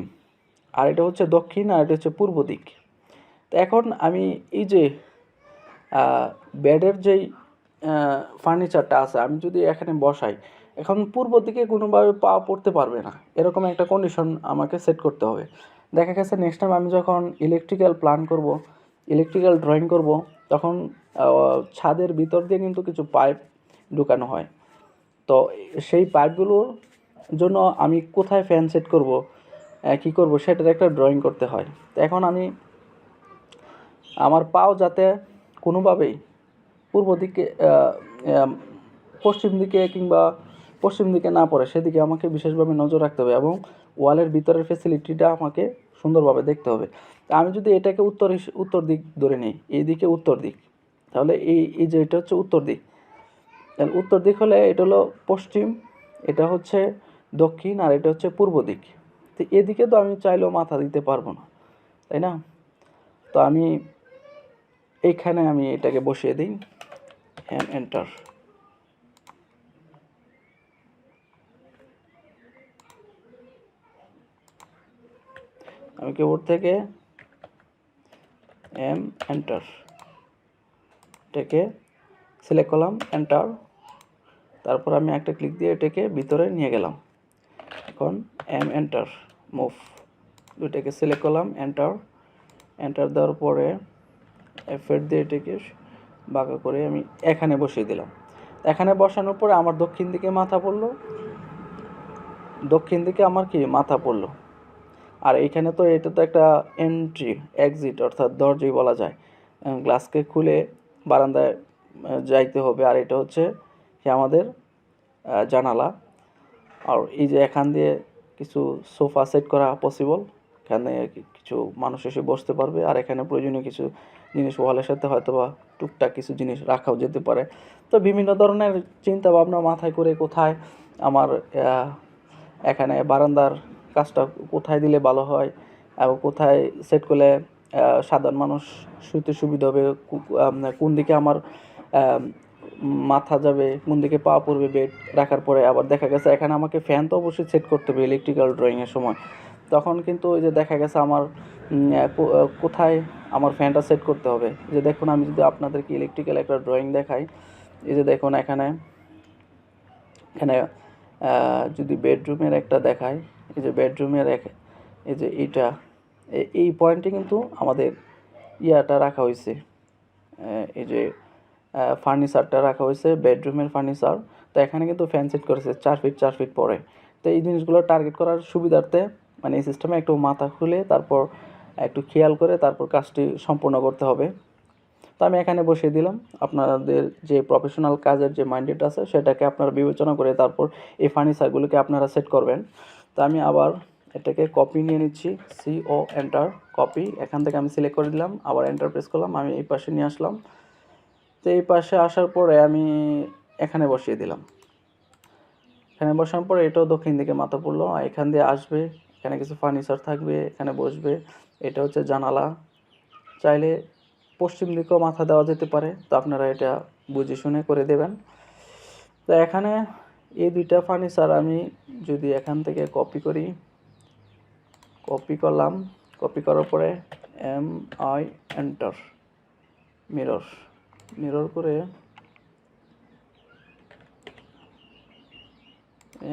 আর এটা হচ্ছে দক্ষিণ, আর এটা হচ্ছে পূর্ব দিক। তো এখন আমি এই যে বেডের যেই ফার্নিচারটা আছে আমি যদি এখানে বসাই, এখন পূর্ব দিকে কোনোভাবে পা পড়তে পারবে না, এরকম একটা কন্ডিশন আমাকে সেট করতে হবে। দেখা গেছে নেক্সট টাইম আমি যখন ইলেকট্রিক্যাল প্ল্যান করব, ইলেকট্রিক্যাল ড্রয়িং করব, তখন ছাদের ভিতর দিয়ে কিন্তু কিছু পাইপ ঢুকানো হয়। তো সেই পাইপগুলোর জন্য আমি কোথায় ফ্যান সেট করব, কী করব, সেটার একটা ড্রয়িং করতে হয়। তো এখন আমি আমার পাও যাতে কোনোভাবেই পূর্ব দিকে পশ্চিম দিকে কিংবা পশ্চিম দিকে না পড়ে সেদিকে আমাকে বিশেষভাবে নজর রাখতে হবে, এবং ওয়ালের ভিতরের ফেসিলিটিটা আমাকে সুন্দরভাবে দেখতে হবে। আমি যদি এটাকে উত্তর দিক ধরে নিই, এইদিকে উত্তর দিক, তাহলে এই যে এটা হচ্ছে উত্তর দিক, তাহলে উত্তর দিক হলে এটা হলো পশ্চিম, এটা হচ্ছে দক্ষিণ, আর এটা হচ্ছে পূর্ব দিক। তো এদিকে তো আমি চাইলেও মাথা দিতে পারবো না, তাই না? তো আমি এইখানে আমি এটাকে বসিয়ে দিই, এন্টার। আমি কিবোর্ড থেকে এন্টার, এটাকে সিলেক্ট করলাম, এন্টার, তারপর আমি একটা ক্লিক দিয়ে এটাকে ভিতরে নিয়ে গেলাম। এখন এন্টার, মুভ, দুইটাকে সিলেক্ট করলাম, এন্টার, এন্টার দেওয়ার পরে এফেক্ট দিয়ে এটাকে বাঁকা করে আমি এখানে বসিয়ে দিলাম। এখানে বসানোর পরে আমার দক্ষিণ দিকে মাথা পড়লো, দক্ষিণ দিকে আমার কি মাথা পড়লো। আর এইখানে তো এটা তো একটা এন্ট্রি এক্সিট অর্থাৎ দরজাই বলা যায়, গ্লাসকে খুলে বারান্দায় যাইতে হবে, আর এটা হচ্ছে আমাদের জানালা। আর এই যে এখান দিয়ে কিছু সোফা সেট করা পসিবল, এখানে কিছু মানুষ এসে বসতে পারবে, আর এখানে প্রয়োজনীয় কিছু জিনিস ওয়ালের সাথে হয়তো বা টুকটাক কিছু জিনিস রাখাও যেতে পারে। তো বিভিন্ন ধরনের চিন্তা ভাবনা মাথায় করে কোথায় আমার এখানে বারান্দার কাজটা কোথায় দিলে ভালো হয়, এবং কোথায় সেট করলে সাধারণ মানুষ শুতে সুবিধা হবে, কোন দিকে আমার মাথা যাবে, কোন দিকে পা পড়বে বেড রাখার পরে। আবার দেখা গেছে এখানে আমাকে ফ্যান তো অবশ্যই সেট করতে হবে ইলেকট্রিক্যাল ড্রয়িংয়ের সময়। তখন কিন্তু ওই যে দেখা গেছে আমার কোথায় আমার ফ্যানটা সেট করতে হবে। যে দেখুন আমি যদি আপনাদেরকে ইলেকট্রিক্যাল একটা ড্রয়িং দেখাই, এই যে দেখুন এখানে এখানে যদি বেডরুমের একটা দেখাই, এই যে বেডরুমের এই যে এইটা, এই পয়েন্টে কিন্তু আমাদের ইয়াটা রাখা হয়েছে, এই যে ফার্নিচারটা রাখা হয়েছে, বেডরুমের ফার্নিচার। তো এখানে কিন্তু ফ্যান সেট করেছে 4 ফিট পরে। তো এই জিনিসগুলো টার্গেট করার সুবিধার্থে মানে এই সিস্টেমে একটু মাথা খুলে তারপর একটু খেয়াল করে তারপর কাজটি সম্পূর্ণ করতে হবে। তো আমি এখানে বসিয়ে দিলাম। আপনাদের যে প্রফেশনাল কাজের যে মাইন্ডেড আছে সেটাকে আপনারা বিবেচনা করে তারপর এই ফার্নিচারগুলোকে আপনারা সেট করবেন। তো আমি আবার এটাকে কপি নিয়ে নিচ্ছি, CO এন্টার, কপি, এখান থেকে আমি সিলেক্ট করে দিলাম, আবার এন্টার প্রেস করলাম, আমি এই পাশে নিয়ে আসলাম। তো এই পাশে আসার পরে আমি এখানে বসিয়ে দিলাম। এখানে বসানোর পরে এটাও দক্ষিণ দিকে মাথা পড়লো, এখান দিয়ে আসবে, এখানে কিছু ফার্নিচার থাকবে, এখানে বসবে। এটা হচ্ছে জানালা, চাইলে পশ্চিম দিকেও মাথা দেওয়া যেতে পারে, তো আপনারা এটা বুঝে শুনে করে দেবেন। তো এখানে এই দুইটা ফার্নিচার আমি যদি এখান থেকে কপি করি, কপি করলাম, কপি করার পরে এন্টার, মিরর, মিরর করে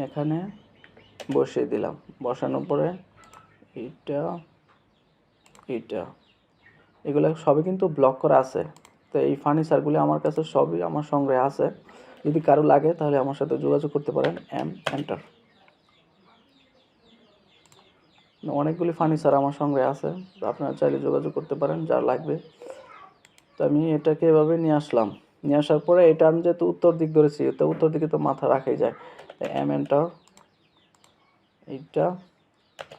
এখানে বসিয়ে দিলাম। বসানোর পরে এইটা এইটা এগুলো সবই কিন্তু ব্লক করা আছে। তো এই ফার্নিচারগুলি আমার কাছে সবই আমার সংগ্রহে আছে, যদি কারো লাগে তাহলে আমার সাথে যোগাযোগ করতে পারেন। এন্টার, অনেকগুলি ফার্নিচার আমার সংগ্রহে আছে, তো আপনারা চাইলে যোগাযোগ করতে পারেন যার লাগবে। তো আমি এটাকে এভাবে নিয়ে আসলাম, নিয়ে আসার পরে এটা আমি যেহেতু উত্তর দিক ধরেছি, তো উত্তর দিকে তো মাথা রাখাই যায়। এন্টার, এইটা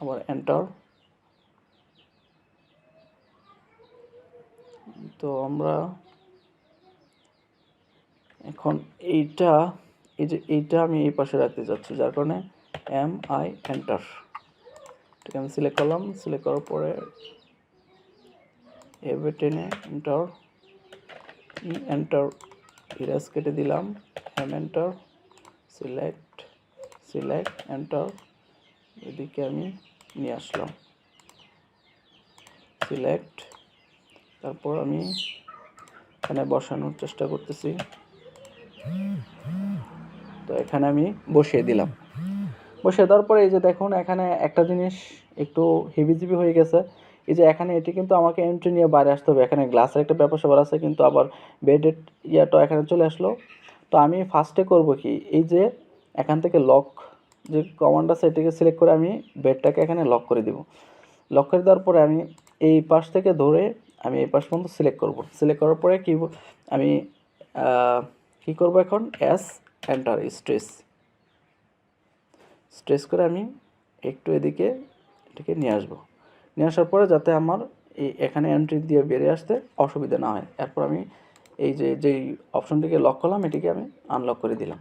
আবার এন্টার। তো আমরা এখন এইটা, এই যে এইটা আমি এই পাশে রাখতে চাচ্ছি, যার কারণে এন্টার, এটাকে আমি সিলেক্ট করলাম, সিলেক্ট করার পরে এভাবে টেনে এন্টার, এন্টার, ইরেজ কেটে দিলাম, এন্টার, সিলেক্ট এন্টার, এদিকে আমি নিয়ে আসলাম, সিলেক্ট, তারপর আমি এখানে বসানোর চেষ্টা করতেছি। তো এখানে আমি বসিয়ে দিলাম। বসিয়ে দেওয়ার পরে এই যে দেখুন এখানে একটা জিনিস একটু হেভিজিবি হয়ে গেছে। এই যে এখানে এটি কিন্তু আমাকে এন্ট্রি নিয়ে বাইরে আসতে হবে, এখানে গ্লাসের একটা ব্যাপার স্যাপার আছে, কিন্তু আবার বেডের ইয়াটা এখানে চলে আসলো। তো আমি ফার্স্টে করব কি, এই যে এখান থেকে লক যে কমান্ড আছে এটাকে সিলেক্ট করে আমি বেডটাকে এখানে লক করে দিব। লক করে দেওয়ার পরে আমি এই পাশ থেকে ধরে আমি এই পাশ পর্যন্ত সিলেক্ট করব। সিলেক্ট করার পরে কি আমি কি করব এখন, এস এন্টার, স্ট্রেস করে আমি একটু এদিকে এটাকে নিয়ে আসবো। নিয়ে আসার পরে যাতে আমার এই এখানে এন্ট্রি দিয়ে বেরিয়ে আসতে অসুবিধা না হয়, এরপর আমি এই যে যেই অপশনটিকে লক করলাম এটিকে আমি আনলক করে দিলাম।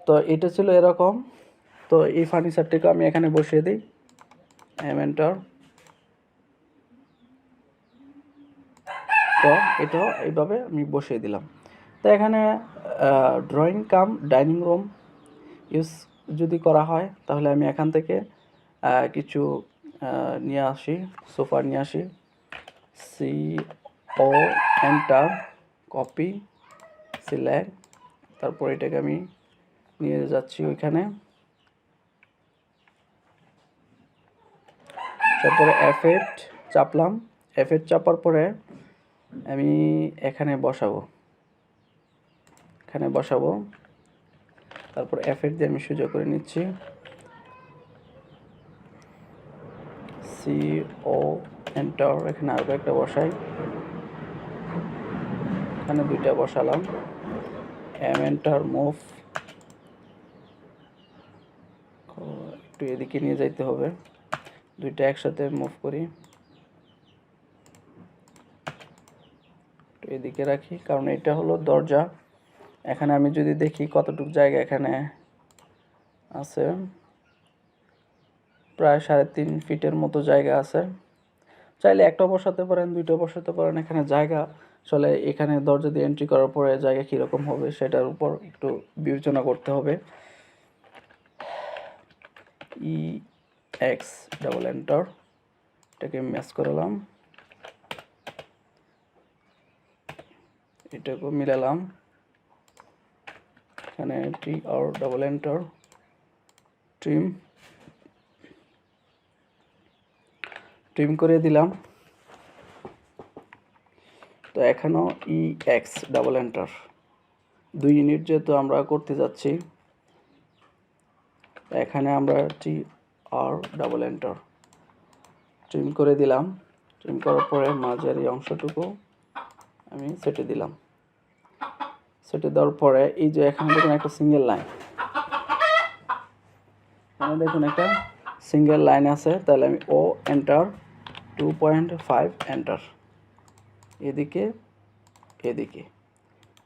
তো এটা ছিল এরকম। তো এই ফার্নিচারটিকে আমি এখানে বসিয়ে দিই, এন্টার। তো এটাও এইভাবে আমি বসিয়ে দিলাম। তো এখানে drawing cum dining room use যদি করা হয় তাহলে আমি এখান থেকে কিছু নিয়ে আসি, সোফা নিয়ে আসি, CO এন্টার, কপি, সিলেক্ট, তারপর এটাকে আমি নিয়ে যাচ্ছি ওইখানে, তারপরে F8 চাপলাম। F8 চাপার পরে আমি এখানে বসাবো, তারপর F8 দিয়ে আমি সোজা করে নিচ্ছি, CO এন্টার, এখানে আরও একটা বসাই, এখানে দুইটা বসালাম, এন্টার, মুভ, একটু এদিকে নিয়ে যাইতে হবে, দুইটা একসাথে মুভ করি, একটু এদিকে রাখি, কারণ এটা হলো দরজা। এখানে আমি যদি দেখি কতটুকু জায়গা এখানে আছে, প্রায় 3.5 ফিটের মতো জায়গা আছে। চাইলে একটা বসাতে পারেন, দুইটা বসাতে পারেন, এখানে জায়গা আসলে এখানে দরজা দিয়ে এন্ট্রি করার পরে জায়গা কীরকম হবে সেটার উপর একটু বিবেচনা করতে হবে। EX ডাবল এন্টার, এটাকে ম্যাচ করালাম, এটাকে মিলালাম, এখানে TR ডাবল এন্টার, ট্রিম করে দিলাম। তো এখানেও EX ডাবল এন্টার, 2 ইউনিট যেহেতু আমরা করতে যাচ্ছি, এখানে আমরা TR ডাবল এন্টার ট্রিম করে দিলাম। ট্রিম করার পরে মাঝের এই অংশটুকু আমি সেটে দিলাম। সেটে দেওয়ার পরে এই যে এখানে দেখুন একটা সিঙ্গেল লাইন, এখানে দেখুন একটা সিঙ্গেল লাইন আছে, তাহলে আমি O এন্টার, 2.5 এন্টার, এদিকে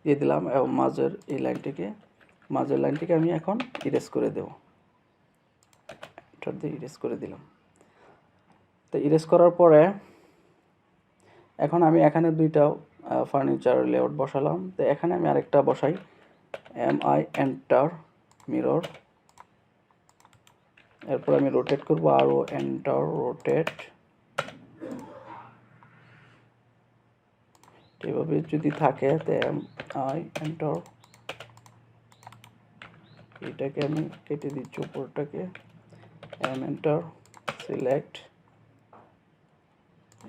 দিয়ে দিলাম, এবং মাঝের লাইনটিকে আমি এখন ইরেজ করে দেব, এন্টার দিয়ে ইরেজ করে দিলাম। তো ইরেজ করার পরে এখন আমি এখানে দুইটা ফার্নিচার লেআউট বসালাম। তো এখানে আমি আরেকটা বসাই, MI এন্টার, মিরর, এরপর আমি রোটেট করব, আরও এন্টার, রোটেট, এভাবে যদি থাকে তো MI এন্টার, এটাকে আমি কেটে দিচ্ছি উপরটাকে, এন্টার, সিলেক্ট,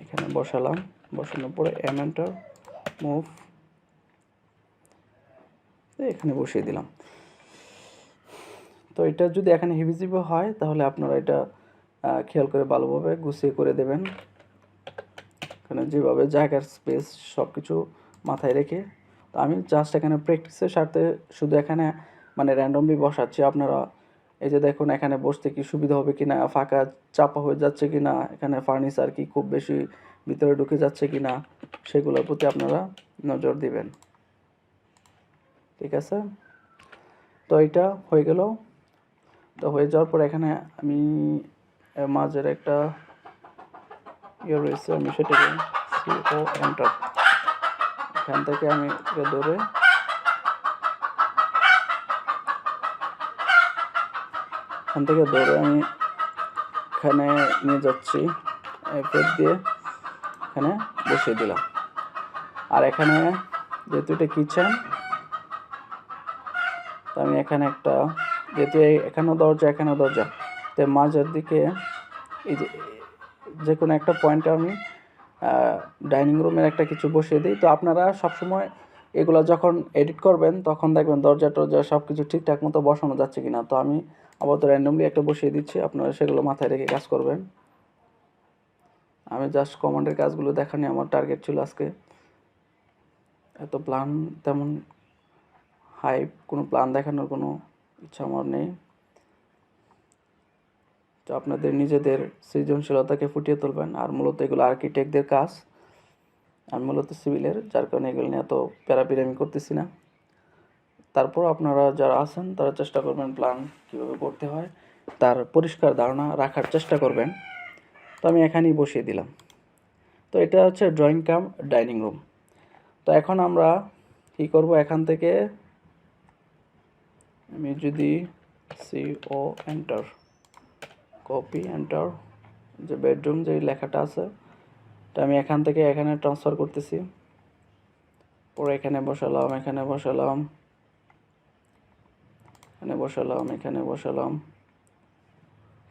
এখানে বসালাম, বসানোর পরে এন্টার, মুভ, এখানে বসিয়ে দিলাম। তো এটা যদি এখানে হিভিজিবি হয় তাহলে আপনারা এটা খেয়াল করে ভালোভাবে গুছিয়ে করে দেবেন, এখানে যেভাবে জায়গার স্পেস সব কিছু মাথায় রেখে। তো আমি জাস্ট এখানে প্র্যাকটিসের সাথে শুধু এখানে মানে র্যান্ডমলি বসাচ্ছি। আপনারা এই যে দেখুন এখানে বসতে কি সুবিধা হবে কি না, ফাঁকা চাপা হয়ে যাচ্ছে কি না, এখানে ফার্নিচার কি খুব বেশি ভিতরে ঢুকে যাচ্ছে কি না, সেগুলোর প্রতি আপনারা নজর দিবেন, ঠিক আছে। তো এটা হয়ে গেল। তো হয়ে যাওয়ার পর এখানে আমি মাঝের একটা ইয়ে রয়েছে, আমি সেটাকে CO এন্টার, এখান থেকে আমি ধরে আমি এখানে নিয়ে যাচ্ছি, F8 দিয়ে এখানে বসিয়ে দিলাম। আর এখানে যেহেতু এটা কিচেন, তো আমি এখানে একটা, যেহেতু এখানেও দরজা, তো মাঝের দিকে এই যে কোনো একটা পয়েন্টে আমি ডাইনিং রুমের একটা কিছু বসিয়ে দিই। তো আপনারা সবসময় এগুলো যখন এডিট করবেন তখন দেখবেন দরজা সব কিছু ঠিকঠাক মতো বসানো যাচ্ছে কিনা। তো আমি আপাতত র্যান্ডমলি একটা বসিয়ে দিচ্ছি, আপনারা সেগুলো মাথায় রেখে কাজ করবেন। আমি জাস্ট কমান্ডের কাজগুলো দেখানি আমার টার্গেট ছিল আজকে। এত প্ল্যান, তেমন কোনো প্ল্যান দেখানোর কোনো ইচ্ছা আমার নেই। তো আপনাদের নিজেদের সৃজনশীলতাকে ফুটিয়ে তুলবেন। আর মূলত এগুলো আর্কিটেক্টদের কাজ, আমি মূলত সিভিলের, যার কারণে এগুলো নিয়ে এত প্যারাপিরি আমি করতেছি না। তারপর আপনারা যারা আছেন তারা চেষ্টা করবেন প্ল্যান কীভাবে করতে হয় তার পরিষ্কার ধারণা রাখার চেষ্টা করবেন। তো আমি এখানেই বসিয়ে দিলাম। তো এটা হচ্ছে ড্রয়িং কাম ডাইনিং রুম। তো এখন আমরা কী করব, এখান থেকে আমি যদি CO এন্টার, কপি এন্টার, যে বেডরুম যে লেখাটা আছে এটা আমি এখান থেকে এখানে ট্রান্সফার করতেছি। পরে এখানে বসালাম, এখানে বসালাম,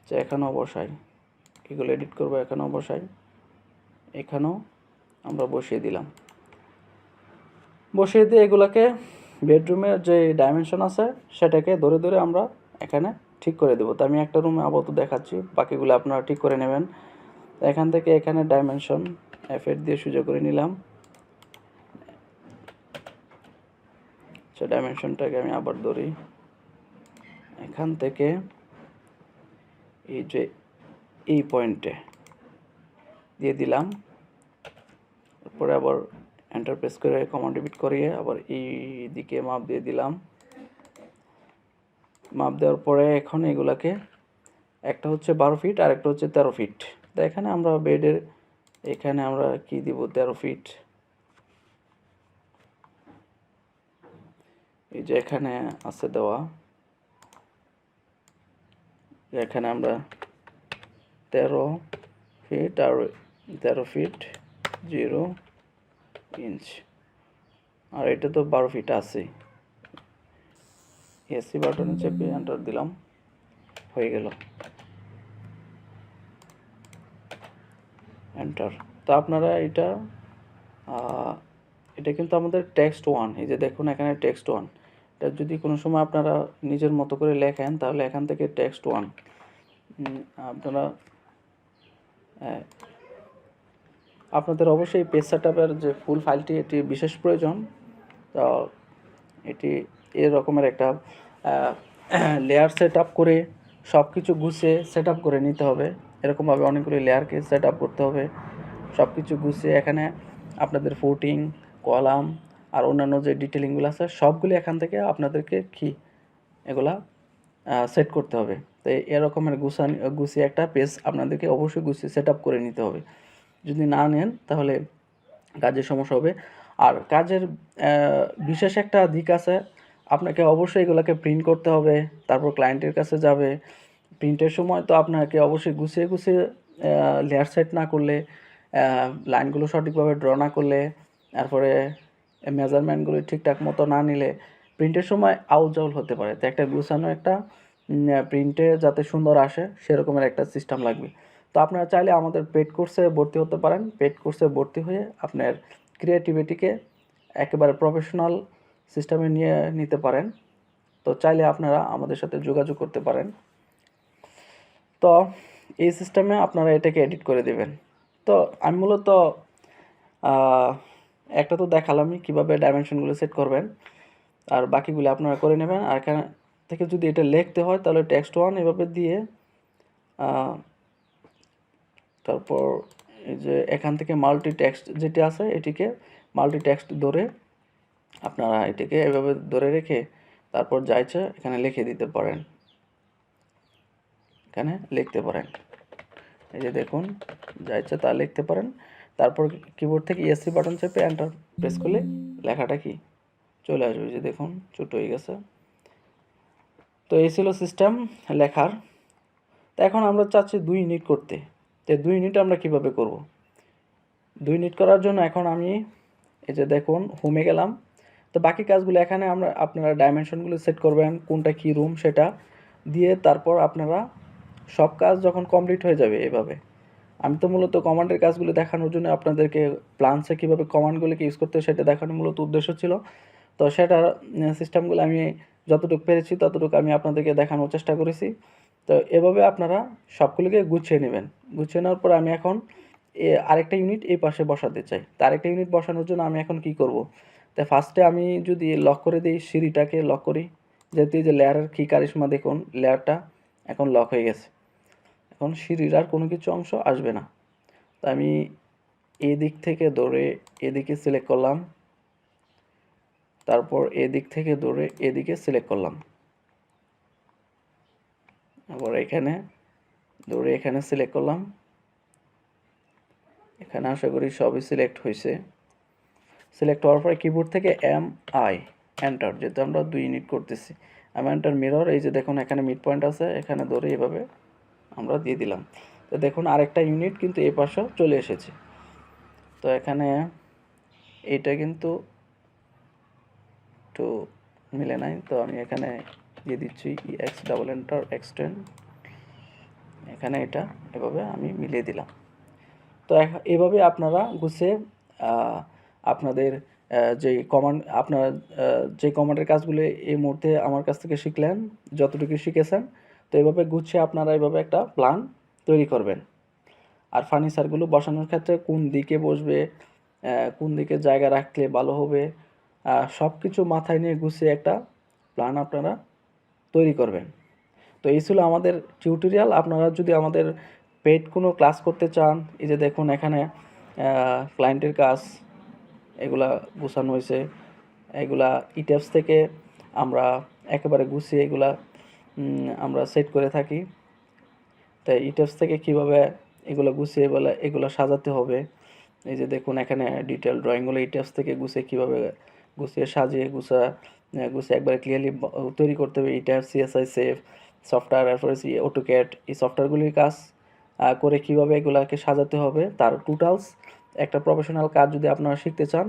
যে এখানেও বসাই, এগুলো এডিট করব, এখানেও বসাই, এখানেও আমরা বসিয়ে দিলাম। বসিয়ে দিয়ে এগুলোকে বেডরুমের যে ডাইমেনশন আছে সেটাকে ধরে আমরা এখানে ঠিক করে দেবো। তো আমি একটা রুমে আপাতত দেখাচ্ছি, বাকিগুলো আপনারা ঠিক করে নেবেন। এখান থেকে এখানে ডাইমেনশন F8 দিয়ে সোজা করে নিলাম। ডাইমেনশনটাকে আমি আবার ধরি, এখান থেকে এই যে এই পয়েন্টে দিয়ে দিলাম। তারপরে আবার এন্টার প্রেস করে কমান্ড রিপিট করিয়ে আবার এই দিকে মাপ দিয়ে দিলাম। মাপ দেওয়ার পরে এখন এগুলাকে, একটা হচ্ছে 12 ফিট আর একটা হচ্ছে 13 ফিট। তো এখানে আমরা বেডের এখানে আমরা কি দিব, 13 ফিট। এই যে এখানে আছে দেওয়া, এখানে আমরা 13 ফিট আর 13 ফিট 0 ইঞ্চ, আর এটা তো 12 ফিট আছে। এসি বাটনে চেপে এন্টার দিলাম, হয়ে গেল এন্টার। তো আপনারা এটা কিন্তু আমাদের টেক্সট 1, এই যে দেখুন এখানে টেক্সট 1, এটা যদি কোনো সময় আপনারা নিজের মতো করে লেখেন তাহলে এখান থেকে টেক্সট 1 আপনারা, আপনাদের অবশ্যই পেজ সেটআপের যে ফুল ফাইলটি, এটি বিশেষ প্রয়োজন। তো এটি এরকমের একটা লেয়ার সেট আপ করে সব কিছু গুছিয়ে সেট আপ করে নিতে হবে। এরকমভাবে অনেকগুলি লেয়ারকে সেট আপ করতে হবে, সব কিছু গুছিয়ে এখানে আপনাদের ফুটিং, কলাম আর অন্যান্য যে ডিটেলিংগুলো আছে সবগুলি এখান থেকে আপনাদেরকে এগুলা সেট করতে হবে। তো এরকমের গুছিয়ে একটা পেজ আপনাদেরকে অবশ্যই গুছিয়ে সেট আপ করে নিতে হবে। যদি না নেন তাহলে কাজের সমস্যা হবে। আর কাজের বিশেষ একটা দিক আছে, আপনাকে অবশ্যই এগুলোকে প্রিন্ট করতে হবে, তারপর ক্লায়েন্টের কাছে যাবে। প্রিন্টের সময় তো আপনাকে অবশ্যই গুছিয়ে লেয়ার সেট না করলে, লাইনগুলো সঠিকভাবে ড্র না করলে, তারপরে মেজারমেন্টগুলো ঠিকঠাক মতো না নিলে প্রিন্টের সময় আউল জাউল হতে পারে। তো একটা গুছানো একটা প্রিন্টে যাতে সুন্দর আসে সেরকমের একটা সিস্টেম লাগবে। তো আপনারা চাইলে আমাদের পেড কোর্সে ভর্তি হতে পারেন। পেড কোর্সে ভর্তি হয়ে আপনার ক্রিয়েটিভিটিকে একেবারে প্রফেশনাল সিস্টেমে নিতে পারেন। তো চাইলে আপনারা আমাদের সাথে যোগাযোগ করতে পারেন। তো এই সিস্টেমে আপনারা এটাকে এডিট করে দেবেন। তো আমি মূলত একটা তো দেখালামই কীভাবে ডাইমেনশনগুলো সেট করবেন, আর বাকিগুলো আপনারা করে নেবেন। আর এখানে থেকে যদি এটা লিখতে হয় তাহলে টেক্সট 1 এভাবে দিয়ে, তারপর এই যে এখান থেকে মাল্টি টেক্সট যেটি আছে এটিকে মাল্টি টেক্সট ধরে আপনারা এটিকে এভাবে ধরে রেখে তারপর যা ইচ্ছা এখানে লিখে দিতে পারেন, এখানে লিখতে পারেন। এই যে দেখুন যা ইচ্ছা তা লিখতে পারেন। তারপর কিবোর্ড থেকে ESC বাটন চেপে এন্টার প্রেস করলে লেখাটা কি চলে আসবে, যে দেখুন ছোট হয়ে গেছে। তো এই ছিল সিস্টেম লেখার। তো এখন আমরা চাচ্ছি 2 ইউনিট করতে। তো 2 ইউনিট আমরা কিভাবে করব? 2 ইউনিট করার জন্য এখন আমি এই যে দেখুন হোমে গেলাম। তো বাকি কাজগুলো এখানে আপনারা ডাইমেনশনগুলো সেট করবেন, কোনটা কি রুম সেটা দিয়ে তারপর আপনারা সব কাজ যখন কমপ্লিট হয়ে যাবে এভাবে। আমি তো মূলত কমান্ডের কাজগুলো দেখানোর জন্য আপনাদেরকে প্লান্সে কীভাবে কমান্ডগুলোকে ইউজ করতে হয় সেটা দেখানোর মূলত উদ্দেশ্য ছিল। তো সেটার সিস্টেমগুলো আমি যতটুকু পেরেছি ততটুকু আমি আপনাদেরকে দেখানোর চেষ্টা করেছি। তো এভাবে আপনারা সবগুলোকে গুছিয়ে নেবেন। গুছিয়ে নেওয়ার পর আমি এখন আরেকটা ইউনিট এই পাশে বসাতে চাই। তো আরেকটা ইউনিট বসানোর জন্য আমি এখন কি করব? তো ফার্স্টে আমি যদি লক করে দিই, সিঁড়িটাকে লক করি, যেহেতু এই যে লেয়ারের কি কারিশমা দেখুন, লেয়ারটা এখন লক হয়ে গেছে। এখন সিঁড়ির আর কোনো কিছু অংশ আসবে না। তো আমি এদিক থেকে ধরে এদিকে সিলেক্ট করলাম, তারপর এদিক থেকে ধরে এদিকে সিলেক্ট করলাম, আবার এখানে ধরে এখানে সিলেক্ট করলাম। এখানে আশা করি সবই সিলেক্ট হয়েছে। সিলেক্ট হওয়ার পরে কিবোর্ড থেকে MI এন্টার, যেহেতু আমরা 2 ইউনিট করতেছি, আমি এন্টার মিরর, এই যে দেখুন এখানে মিড পয়েন্ট আছে, এখানে ধরে এভাবে আমরা দিয়ে দিলাম। তো দেখুন আরেকটা ইউনিট কিন্তু এই পাশেও চলে এসেছে। তো এখানে এইটা কিন্তু একটু মিলে নাই, তো আমি এখানে দিয়ে দিচ্ছি EX ডাবল এন্টার এক্সটেন্ড, এখানে এটা এভাবে আমি মিলিয়ে দিলাম। তো এভাবে আপনারা গুছিয়ে আপনাদের যে কমান্ডের কাজগুলো এই মুহূর্তে আমার কাছ থেকে শিখলেন, যতটুকু শিখেছেন, তো এভাবে গুছিয়ে আপনারা এভাবে একটা প্ল্যান তৈরি করবেন। আর ফার্নিচারগুলো বসানোর ক্ষেত্রে কোন দিকে বসবে, কোন দিকে জায়গা রাখলে ভালো হবে, সব কিছু মাথায় নিয়ে গুছিয়ে একটা প্ল্যান আপনারা তৈরি করবেন। তো এই ছিল আমাদের টিউটোরিয়াল। আপনারা যদি আমাদের পেইড কোনো ক্লাস করতে চান, এই যে দেখুন এখানে ক্লায়েন্টের কাজ এগুলা গুছানো হয়েছে, এগুলা ইটেপস থেকে আমরা একেবারে গুছিয়ে এগুলা আমরা সেট করে থাকি। তাই ইটেপস থেকে কিভাবে এগুলো গুছিয়ে এগুলো সাজাতে হবে, এই যে দেখুন এখানে ডিটেল ড্রয়িংগুলো ইটেপস থেকে গুছিয়ে কীভাবে গুছিয়ে সাজিয়ে গুছিয়ে একবারে ক্লিয়ারলি তৈরি করতে হবে। ইটেপস, CSI সেভ সফটওয়্যার, এরপরে অটোক্যাড, এই সফটওয়্যারগুলির কাজ করে কীভাবে এগুলাকে সাজাতে হবে তার টোটালস একটা প্রফেশনাল কাজ যদি আপনারা শিখতে চান,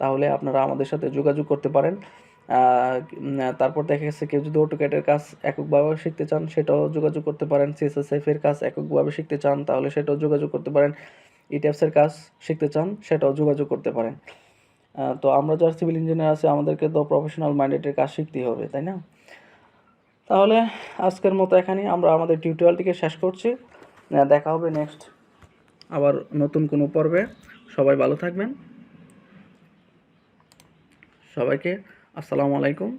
তাহলে আপনারা আমাদের সাথে যোগাযোগ করতে পারেন। তারপর দেখা গেছে কেউ যদি অটোক্যাডের কাজ এককভাবে শিখতে চান, সেটাও যোগাযোগ করতে পারেন। CSS এর কাজ এককভাবে শিখতে চান, তাহলে সেটাও যোগাযোগ করতে পারেন। ইটেপসের কাজ শিখতে চান, সেটাও যোগাযোগ করতে পারেন। তো আমরা যারা সিভিল ইঞ্জিনিয়ার আছি, আমাদেরকে তো প্রফেশনাল মাইন্ডেডের কাজ শিখতেই হবে, তাই না? তাহলে আজকের মতো এখানেই আমরা আমাদের টিউটোরিয়ালটিকে শেষ করছি। দেখা হবে নেক্সট আবার নতুন কোনো পর্বে। সবাই ভালো থাকবেন। সবাইকে আসসালামু আলাইকুম।